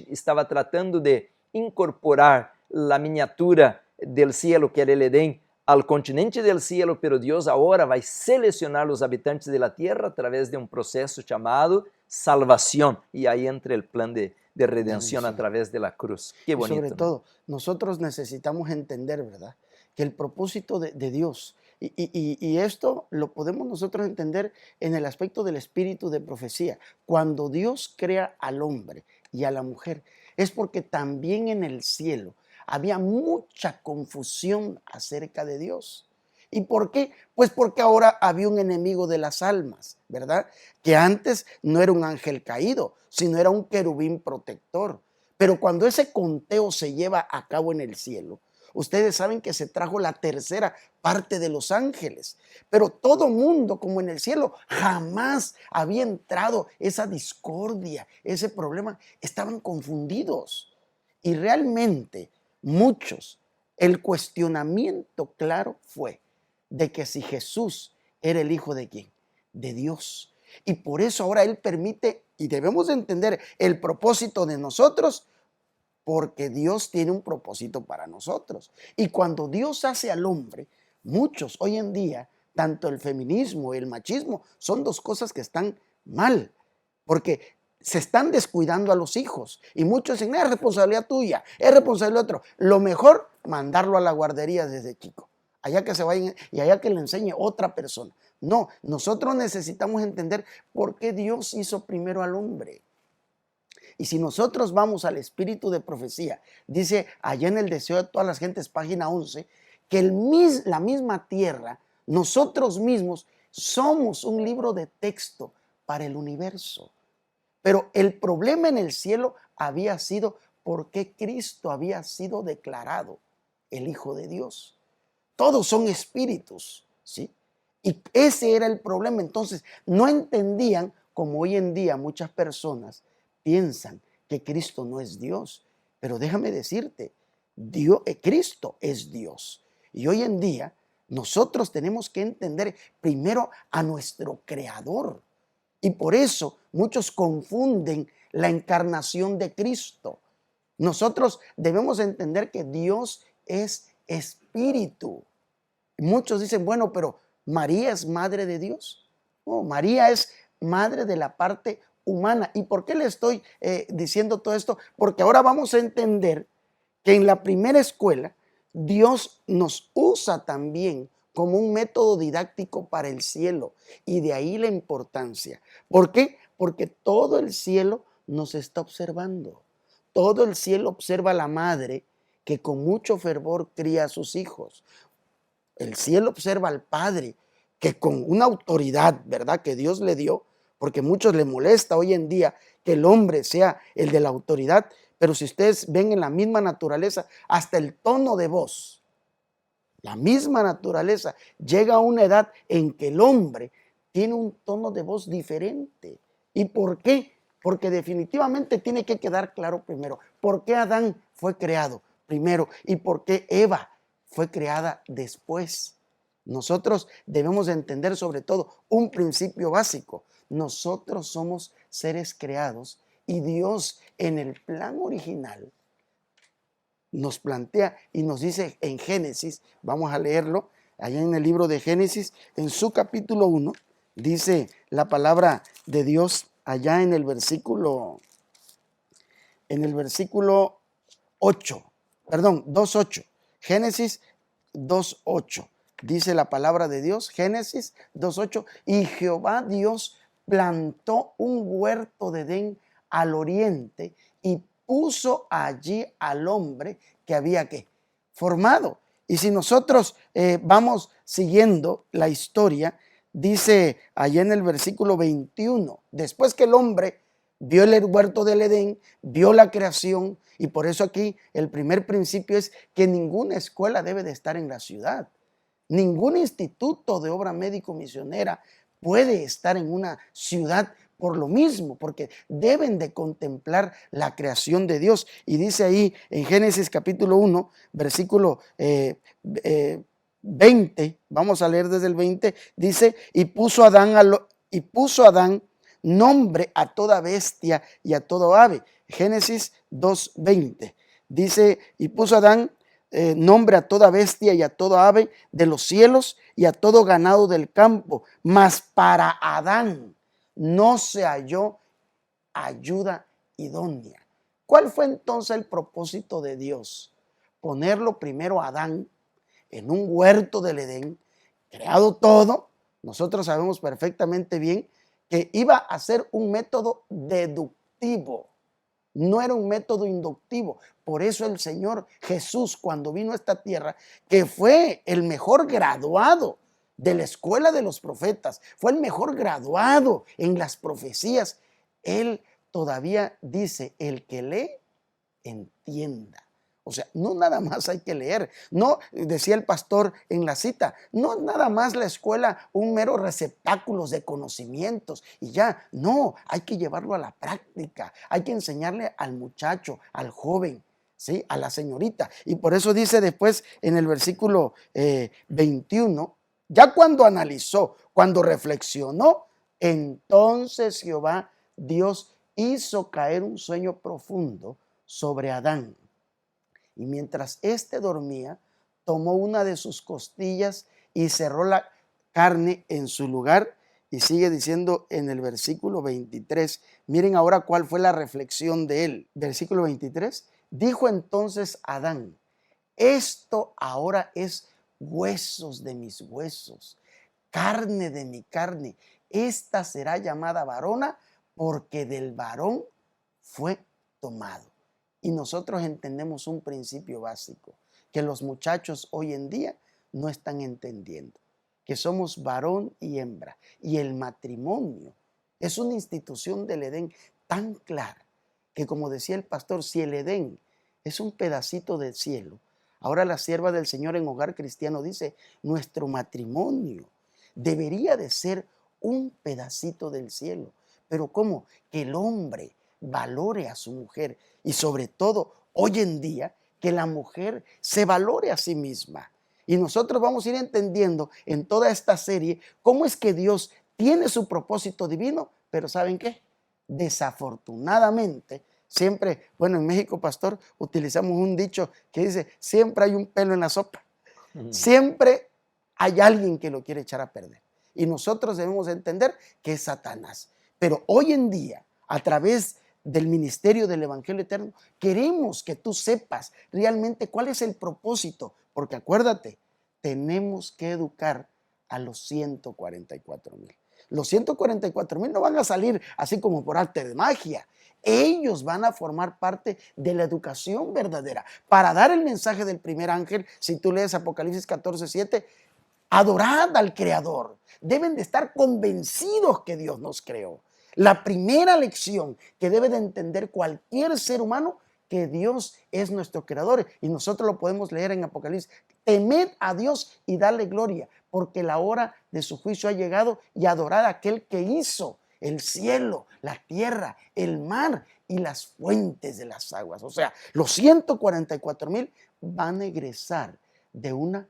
estaba tratando de incorporar la miniatura del cielo, que era el Edén, al continente del cielo, pero Dios ahora va a seleccionar los habitantes de la tierra a través de un proceso llamado salvación, y ahí entra el plan de redención a través de la cruz. Qué bonito. Y sobre todo, nosotros necesitamos entender, ¿verdad?, que el propósito de Dios, y esto lo podemos nosotros entender en el aspecto del espíritu de profecía. Cuando Dios crea al hombre y a la mujer, es porque también en el cielo había mucha confusión acerca de Dios. ¿Y por qué? Pues porque ahora había un enemigo de las almas, ¿verdad? Que antes no era un ángel caído, sino era un querubín protector. Pero cuando ese conteo se lleva a cabo en el cielo, ustedes saben que se trajo la tercera parte de los ángeles. Pero todo mundo, como en el cielo, jamás había entrado esa discordia, ese problema. Estaban confundidos. Y realmente muchos, el cuestionamiento claro fue de que si Jesús era el Hijo de ¿quién? De Dios. Y por eso ahora Él permite, y debemos entender el propósito de nosotros, porque Dios tiene un propósito para nosotros. Y cuando Dios hace al hombre, muchos hoy en día, tanto el feminismo y el machismo, son dos cosas que están mal, porque se están descuidando a los hijos. Y muchos dicen, es responsabilidad tuya, es responsabilidad de otro. Lo mejor, mandarlo a la guardería desde chico, allá que se vayan y allá que le enseñe otra persona. No, nosotros necesitamos entender por qué Dios hizo primero al hombre. Y si nosotros vamos al espíritu de profecía, dice allá en el deseo de todas las gentes, página 11, que la misma tierra, nosotros mismos somos un libro de texto para el universo. Pero el problema en el cielo había sido porque Cristo había sido declarado el Hijo de Dios. Todos son espíritus, ¿sí? Y ese era el problema. Entonces, no entendían, como hoy en día muchas personas piensan que Cristo no es Dios. Pero déjame decirte, Cristo es Dios. Y hoy en día nosotros tenemos que entender primero a nuestro Creador. Y por eso muchos confunden la encarnación de Cristo. Nosotros debemos entender que Dios es espíritu. Muchos dicen, bueno, pero ¿María es madre de Dios? No, María es madre de la parte humana. ¿Y por qué le estoy diciendo todo esto? Porque ahora vamos a entender que en la primera escuela Dios nos usa también como un método didáctico para el cielo. Y de ahí la importancia. ¿Por qué? Porque todo el cielo nos está observando. Todo el cielo observa a la madre que con mucho fervor cría a sus hijos. El cielo observa al padre que con una autoridad, ¿verdad?, que Dios le dio, porque a muchos le molesta hoy en día que el hombre sea el de la autoridad, pero si ustedes ven en la misma naturaleza, hasta el tono de voz, la misma naturaleza llega a una edad en que el hombre tiene un tono de voz diferente. ¿Y por qué? Porque definitivamente tiene que quedar claro primero, ¿por qué Adán fue creado primero y por qué Eva fue creada después? Nosotros debemos entender sobre todo un principio básico. Nosotros somos seres creados y Dios en el plan original nos plantea y nos dice en Génesis, vamos a leerlo, allá en el libro de Génesis, en su capítulo 1, dice la palabra de Dios allá en el versículo 8, perdón, 2:8, Génesis 2:8, dice la palabra de Dios, Génesis 2:8, y Jehová Dios plantó un huerto de Edén al oriente y puso allí al hombre que había formado. Y si nosotros vamos siguiendo la historia, dice allá en el versículo 21, después que el hombre vio el huerto del Edén, vio la creación, y por eso aquí el primer principio es que ninguna escuela debe de estar en la ciudad. Ningún instituto de obra médico-misionera puede estar en una ciudad por lo mismo, porque deben de contemplar la creación de Dios. Y dice ahí en Génesis capítulo 1, versículo 20, vamos a leer desde el 20, dice, y puso Adán nombre a toda bestia y a todo ave. Génesis 2:20 dice, y puso Adán nombre a toda bestia y a toda ave de los cielos y a todo ganado del campo, mas para Adán no se halló ayuda idónea. ¿Cuál fue entonces el propósito de Dios? Ponerlo primero a Adán en un huerto del Edén, creado todo. Nosotros sabemos perfectamente bien que iba a ser un método deductivo, no era un método inductivo. Por eso el Señor Jesús, cuando vino a esta tierra, que fue el mejor graduado de la escuela de los profetas, fue el mejor graduado en las profecías, Él todavía dice, el que lee, entienda. O sea, no nada más hay que leer. No, decía el pastor en la cita, no nada más la escuela un mero receptáculo de conocimientos y ya. No, hay que llevarlo a la práctica. Hay que enseñarle al muchacho, al joven, ¿sí?, a la señorita. Y por eso dice después en el versículo 21, ya cuando analizó, cuando reflexionó, entonces Jehová Dios hizo caer un sueño profundo sobre Adán. Y mientras éste dormía, tomó una de sus costillas y cerró la carne en su lugar. Y sigue diciendo en el versículo 23, miren ahora cuál fue la reflexión de él. Versículo 23, dijo entonces Adán, esto ahora es huesos de mis huesos, carne de mi carne. Esta será llamada varona porque del varón fue tomado. Y nosotros entendemos un principio básico que los muchachos hoy en día no están entendiendo, que somos varón y hembra. Y el matrimonio es una institución del Edén tan clara que, como decía el pastor, si el Edén es un pedacito del cielo, ahora la sierva del Señor en Hogar Cristiano dice, nuestro matrimonio debería de ser un pedacito del cielo. Pero ¿cómo? Que el hombre valore a su mujer y sobre todo hoy en día que la mujer se valore a sí misma. Y nosotros vamos a ir entendiendo en toda esta serie cómo es que Dios tiene su propósito divino, pero ¿saben qué? Desafortunadamente, siempre, bueno, en México, pastor, utilizamos un dicho que dice, siempre hay un pelo en la sopa. Siempre hay alguien que lo quiere echar a perder. Y nosotros debemos entender que es Satanás. Pero hoy en día, a través del ministerio del Evangelio Eterno, queremos que tú sepas realmente cuál es el propósito. Porque acuérdate, tenemos que educar a los 144,000. Los 144,000 no van a salir así como por arte de magia. Ellos van a formar parte de la educación verdadera. Para dar el mensaje del primer ángel, si tú lees Apocalipsis 14:7, adorad al Creador. Deben de estar convencidos que Dios nos creó. La primera lección que debe de entender cualquier ser humano, que Dios es nuestro creador. Y nosotros lo podemos leer en Apocalipsis. Temed a Dios y darle gloria, porque la hora de su juicio ha llegado, y adorad a aquel que hizo el cielo, la tierra, el mar y las fuentes de las aguas. O sea, los 144,000 van a egresar de una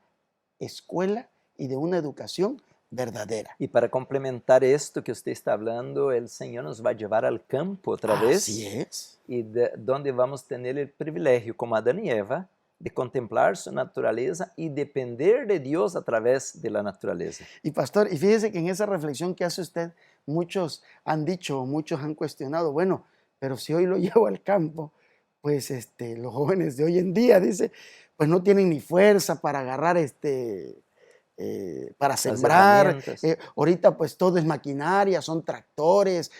escuela y de una educación verdadera. Y para complementar esto que usted está hablando, el Señor nos va a llevar al campo otra vez. Así es. Y donde vamos a tener el privilegio, como Adán y Eva, de contemplar su naturaleza y depender de Dios a través de la naturaleza. Y pastor, y fíjese que en esa reflexión que hace usted, muchos han dicho, muchos han cuestionado, bueno, pero si hoy lo llevo al campo, pues los jóvenes de hoy en día, dice, pues no tienen ni fuerza para agarrar para sembrar. Ahorita pues todo es maquinaria, son tractores,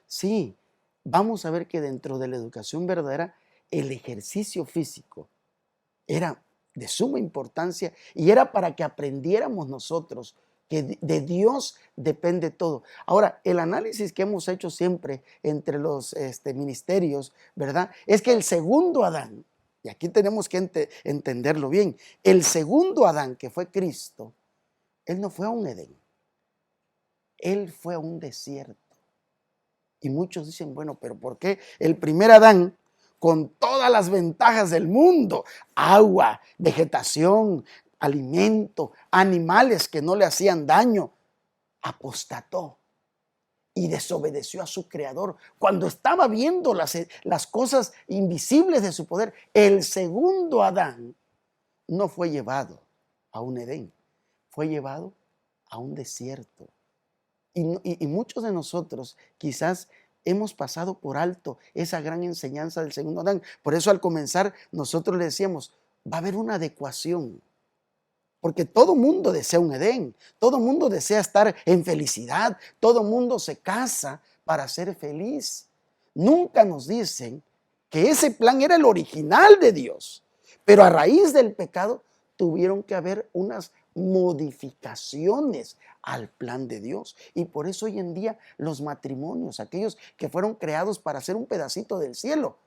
sí, vamos a ver que dentro de la educación verdadera, el ejercicio físico era de suma importancia y era para que aprendiéramos nosotros que de Dios depende todo. Ahora, el análisis que hemos hecho siempre entre los ministerios, ¿verdad? Es que el segundo Adán, y aquí tenemos que entenderlo bien, el segundo Adán, que fue Cristo, él no fue a un Edén, él fue a un desierto. Y muchos dicen, bueno, pero ¿por qué el primer Adán, con todas las ventajas del mundo, agua, vegetación, alimento, animales que no le hacían daño, apostató y desobedeció a su creador? Cuando estaba viendo las cosas invisibles de su poder, el segundo Adán no fue llevado a un Edén, fue llevado a un desierto. Y muchos de nosotros quizás hemos pasado por alto esa gran enseñanza del segundo Adán. Por eso al comenzar nosotros le decíamos, va a haber una adecuación. Porque todo mundo desea un Edén, todo mundo desea estar en felicidad, todo mundo se casa para ser feliz. Nunca nos dicen que ese plan era el original de Dios, pero a raíz del pecado tuvieron que haber unas modificaciones al plan de Dios. Y por eso hoy en día los matrimonios, aquellos que fueron creados para ser un pedacito del cielo,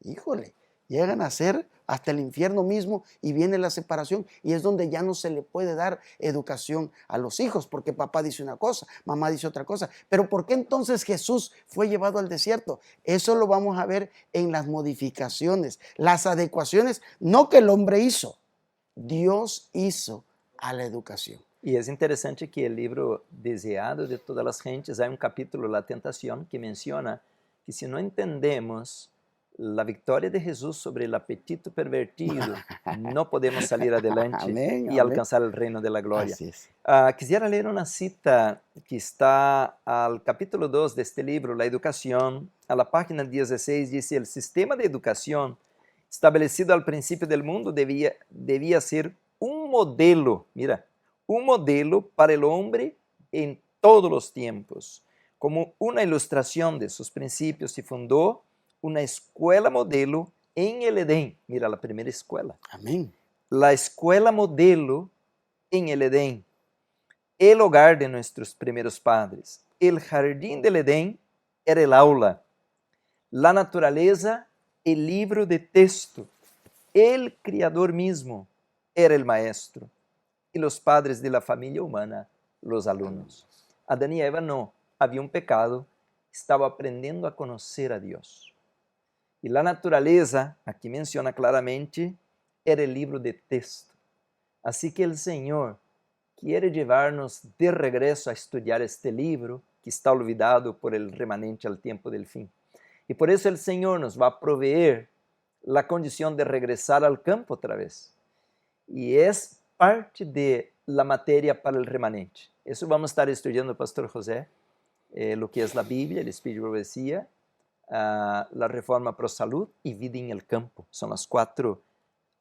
híjole, llegan a ser hasta el infierno mismo, y viene la separación, y es donde ya no se le puede dar educación a los hijos, porque papá dice una cosa, mamá dice otra cosa. Pero ¿por qué entonces Jesús fue llevado al desierto? Eso lo vamos a ver en las modificaciones, las adecuaciones, no que el hombre hizo, Dios hizo a la educación. Y es interesante que el libro Deseado de todas las gentes, hay un capítulo, La Tentación, que menciona que si no entendemos la victoria de Jesús sobre el apetito pervertido, no podemos salir adelante Amén, y amén. alcanzar el reino de la gloria. Así es. Quisiera leer una cita que está al capítulo 2 de este libro, La Educación, a la página 16, dice: el sistema de educación establecido al principio del mundo debía ser un modelo, mira, un modelo para el hombre en todos los tiempos, como una ilustración de sus principios, y fundó una escuela modelo en el Edén. Mira, la primera escuela. Amén. La escuela modelo en el Edén, el hogar de nuestros primeros padres. El jardín del Edén era el aula, la naturaleza, el libro de texto. El Creador mismo era el maestro, y los padres de la familia humana, los alumnos. Adán y Eva no, había un pecado, estaba aprendiendo a conocer a Dios. Y la naturaleza, aquí menciona claramente, era el libro de texto. Así que el Señor quiere llevarnos de regreso a estudiar este libro que está olvidado por el remanente al tiempo del fin. Y por eso el Señor nos va a proveer la condición de regresar al campo otra vez. Y es parte de la materia para el remanente. Eso vamos a estar estudiando, Pastor José, lo que es la Biblia, el Espíritu de Profecía, la Reforma Pro Salud y Vida en el Campo. Son las 4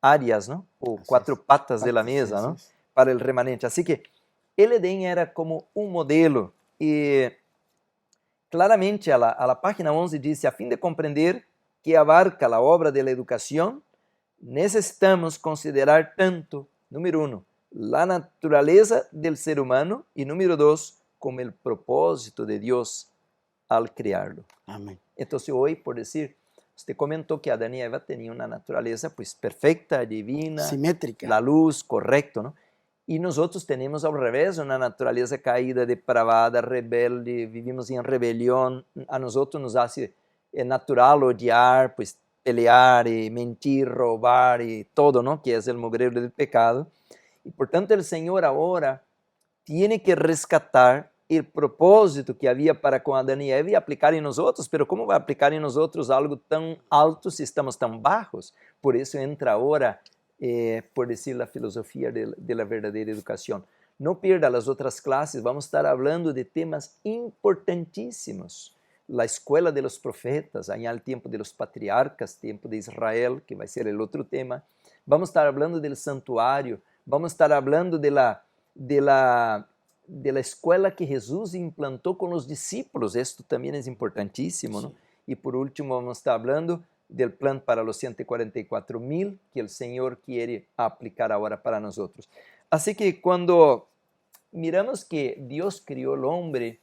áreas, ¿no? O 4 patas de la mesa, ¿no? para el remanente. Así que el Edén era como un modelo. Y claramente a la página 11 dice, a fin de comprender que abarca la obra de la educación, necesitamos considerar tanto, número 1, la naturaleza del ser humano y número 2, como el propósito de Dios al crearlo. Amén. Entonces hoy, por decir, usted comentó que Adán y Eva tenían una naturaleza pues perfecta, divina, simétrica, la luz, correcto, ¿no? Y nosotros tenemos al revés una naturaleza caída, depravada, rebelde, vivimos en rebelión. A nosotros nos hace natural odiar, pues pelear, y mentir, robar y todo, ¿no? Que es el mugrero del pecado. Y por tanto el Señor ahora tiene que rescatar el propósito que había para con Adán y Eva y aplicar en nosotros, pero ¿cómo va a aplicar en nosotros algo tan alto si estamos tan bajos? Por eso entra ahora, por decir, la filosofía de la verdadera educación. No pierda las otras clases, vamos a estar hablando de temas importantísimos. La escuela de los profetas, allá el tiempo de los patriarcas, tiempo de Israel, que va a ser el otro tema. Vamos a estar hablando del santuario, vamos a estar hablando de la escuela que Jesús implantou com os discípulos. Esto também é importantíssimo, ¿no? E por último, vamos estar falando del plan para los 144,000 que el Señor quiere aplicar ahora para nosotros. Así que cuando miramos que Dios crió al hombre,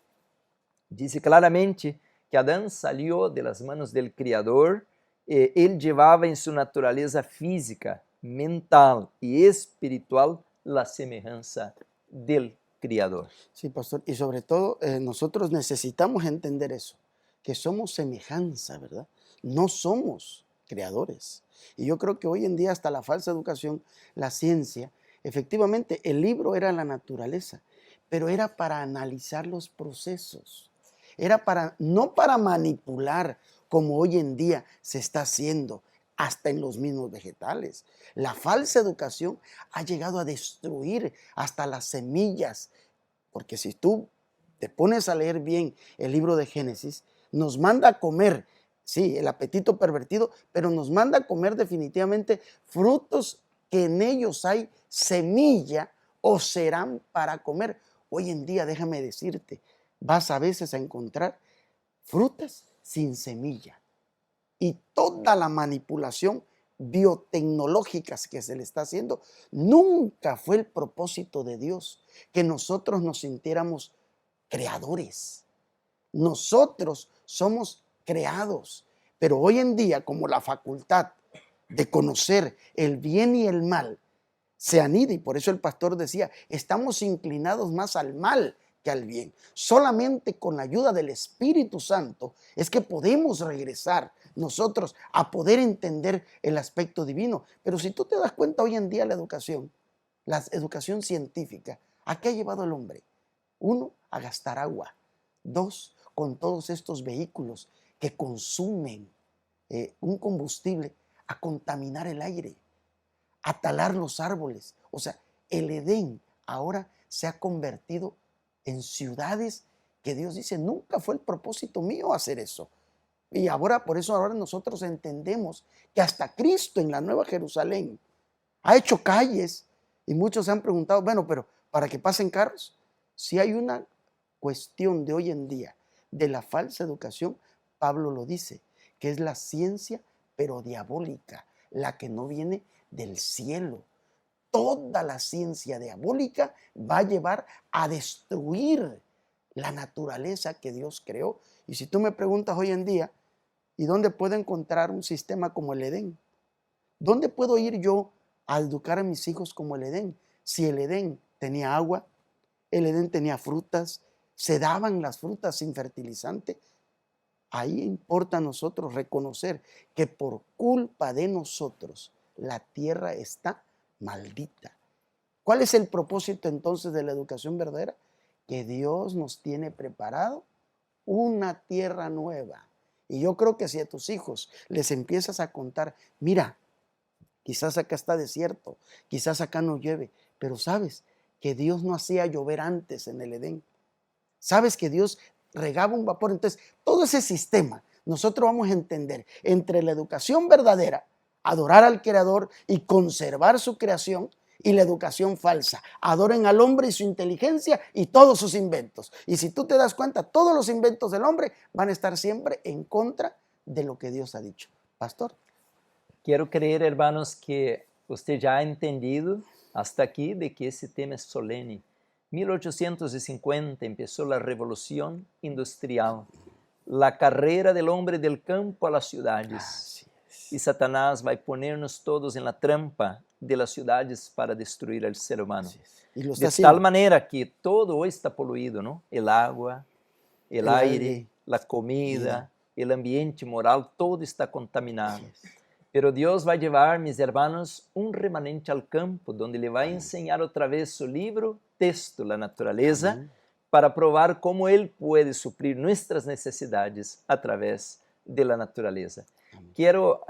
dice claramente que Adán salió de las manos del Criador, él llevaba en su naturaleza física, mental y espiritual la semejanza del Criador. Sí, pastor. Y sobre todo, nosotros necesitamos entender eso, que somos semejanza, ¿verdad? No somos creadores. Y yo creo que hoy en día hasta la falsa educación, la ciencia, efectivamente el libro era la naturaleza, pero era para analizar los procesos. Era no para manipular como hoy en día se está haciendo, hasta en los mismos vegetales. La falsa educación ha llegado a destruir hasta las semillas, porque si tú te pones a leer bien el libro de Génesis, nos manda a comer, sí, el apetito pervertido, pero nos manda a comer definitivamente frutos que en ellos hay semilla o serán para comer. Hoy en día, déjame decirte, vas a veces a encontrar frutas sin semilla. Y toda la manipulación biotecnológica que se le está haciendo, nunca fue el propósito de Dios que nosotros nos sintiéramos creadores. Nosotros somos creados, pero hoy en día, como la facultad de conocer el bien y el mal se anida, y por eso el pastor decía, estamos inclinados más al mal que al bien. Solamente con la ayuda del Espíritu Santo es que podemos regresar nosotros a poder entender el aspecto divino. Pero si tú te das cuenta hoy en día la educación científica, ¿a qué ha llevado el hombre? 1, a gastar agua. 2, con todos estos vehículos que consumen un combustible, a contaminar el aire, a talar los árboles. O sea, el Edén ahora se ha convertido en ciudades que Dios dice, nunca fue el propósito mío hacer eso. Y ahora, por eso ahora nosotros entendemos que hasta Cristo en la Nueva Jerusalén ha hecho calles, y muchos se han preguntado, bueno, pero ¿para que pasen carros? Si hay una cuestión de hoy en día de la falsa educación, Pablo lo dice, que es la ciencia pero diabólica, la que no viene del cielo. Toda la ciencia diabólica va a llevar a destruir la naturaleza que Dios creó. Y si tú me preguntas hoy en día, ¿y dónde puedo encontrar un sistema como el Edén? ¿Dónde puedo ir yo a educar a mis hijos como el Edén? Si el Edén tenía agua, el Edén tenía frutas, se daban las frutas sin fertilizante. Ahí importa a nosotros reconocer que por culpa de nosotros la tierra está maldita. ¿Cuál es el propósito entonces de la educación verdadera? Que Dios nos tiene preparado una tierra nueva. Y yo creo que si a tus hijos les empiezas a contar, mira, quizás acá está desierto, quizás acá no llueve, pero sabes que Dios no hacía llover antes en el Edén. Sabes que Dios regaba un vapor. Entonces, todo ese sistema, nosotros vamos a entender entre la educación verdadera, adorar al Creador y conservar su creación, y la educación falsa. Adoren al hombre y su inteligencia y todos sus inventos. Y si tú te das cuenta, todos los inventos del hombre van a estar siempre en contra de lo que Dios ha dicho. Pastor. Quiero creer, hermanos, que usted ya ha entendido hasta aquí de que ese tema es solene. 1850 empezó la revolución industrial, la carrera del hombre del campo a las ciudades. Y Satanás va a ponernos todos en la trampa de las ciudades para destruir al ser humano. De tal manera que todo hoy está poluido, ¿no? El agua, el aire, la comida, el ambiente moral, todo está contaminado. Pero Dios va a llevar, mis hermanos, un remanente al campo, donde le va a enseñar otra vez su libro, texto, la naturaleza, para probar cómo Él puede suplir nuestras necesidades a través de la naturaleza. Quiero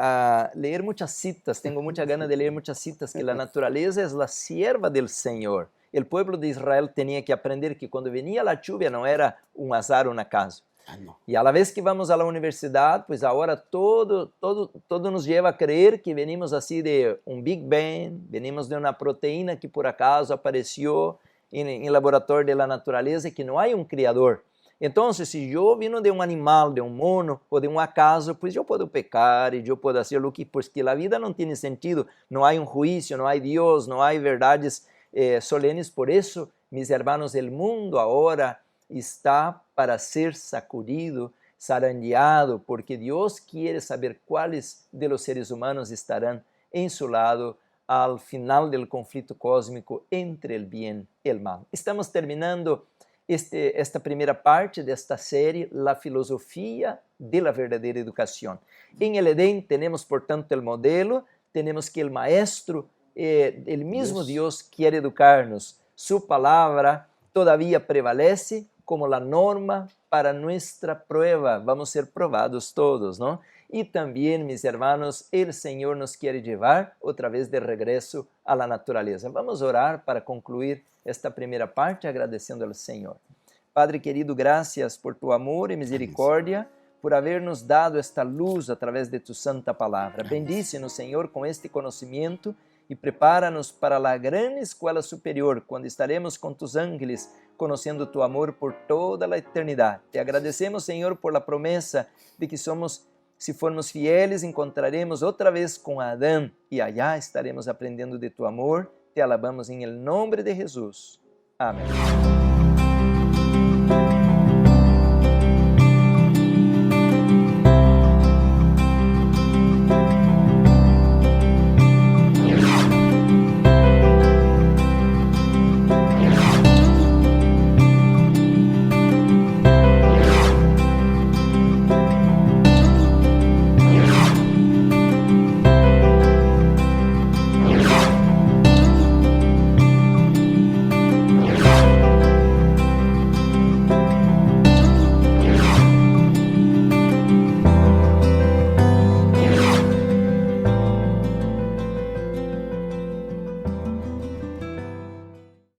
leer muchas citas, tengo mucha ganas de leer muchas citas, que la naturaleza es la sierva del Señor. El pueblo de Israel tenía que aprender que cuando venía la lluvia no era un azar, un acaso. Y a la vez que vamos a la universidad, pues ahora todo nos lleva a creer que venimos así de un Big Bang, venimos de una proteína que por acaso apareció en el laboratorio de la naturaleza y que no hay un criador. Entonces, si yo vino de un animal, de un mono o de un acaso, pues yo puedo pecar y yo puedo hacer lo que, porque la vida no tiene sentido, no hay un juicio, no hay Dios, no hay verdades solenes. Por eso, mis hermanos, el mundo ahora está para ser sacudido, zarandeado, porque Dios quiere saber cuáles de los seres humanos estarán en su lado al final del conflicto cósmico entre el bien y el mal. Estamos terminando esta primera parte de esta serie, la filosofía de la verdadera educación. En el Edén tenemos, por tanto, el modelo, tenemos que el maestro, el mismo Dios quiere educarnos. Su palabra todavía prevalece como la norma para nuestra prueba. Vamos a ser probados todos, ¿no? Y también, mis hermanos, el Señor nos quiere llevar otra vez de regreso a la naturaleza. Vamos a orar para concluir esta primera parte agradeciendo al Señor. Padre querido, gracias por tu amor y misericordia, por habernos dado esta luz a través de tu santa palabra. Bendícenos, Señor, con este conocimiento y prepáranos para la gran escuela superior, cuando estaremos con tus ángeles, conociendo tu amor por toda la eternidad. Te agradecemos, Señor, por la promesa de que si formos fieles, encontraremos otra vez con Adán y allá estaremos aprendiendo de tu amor. Te alabamos en el nombre de Jesús. Amén.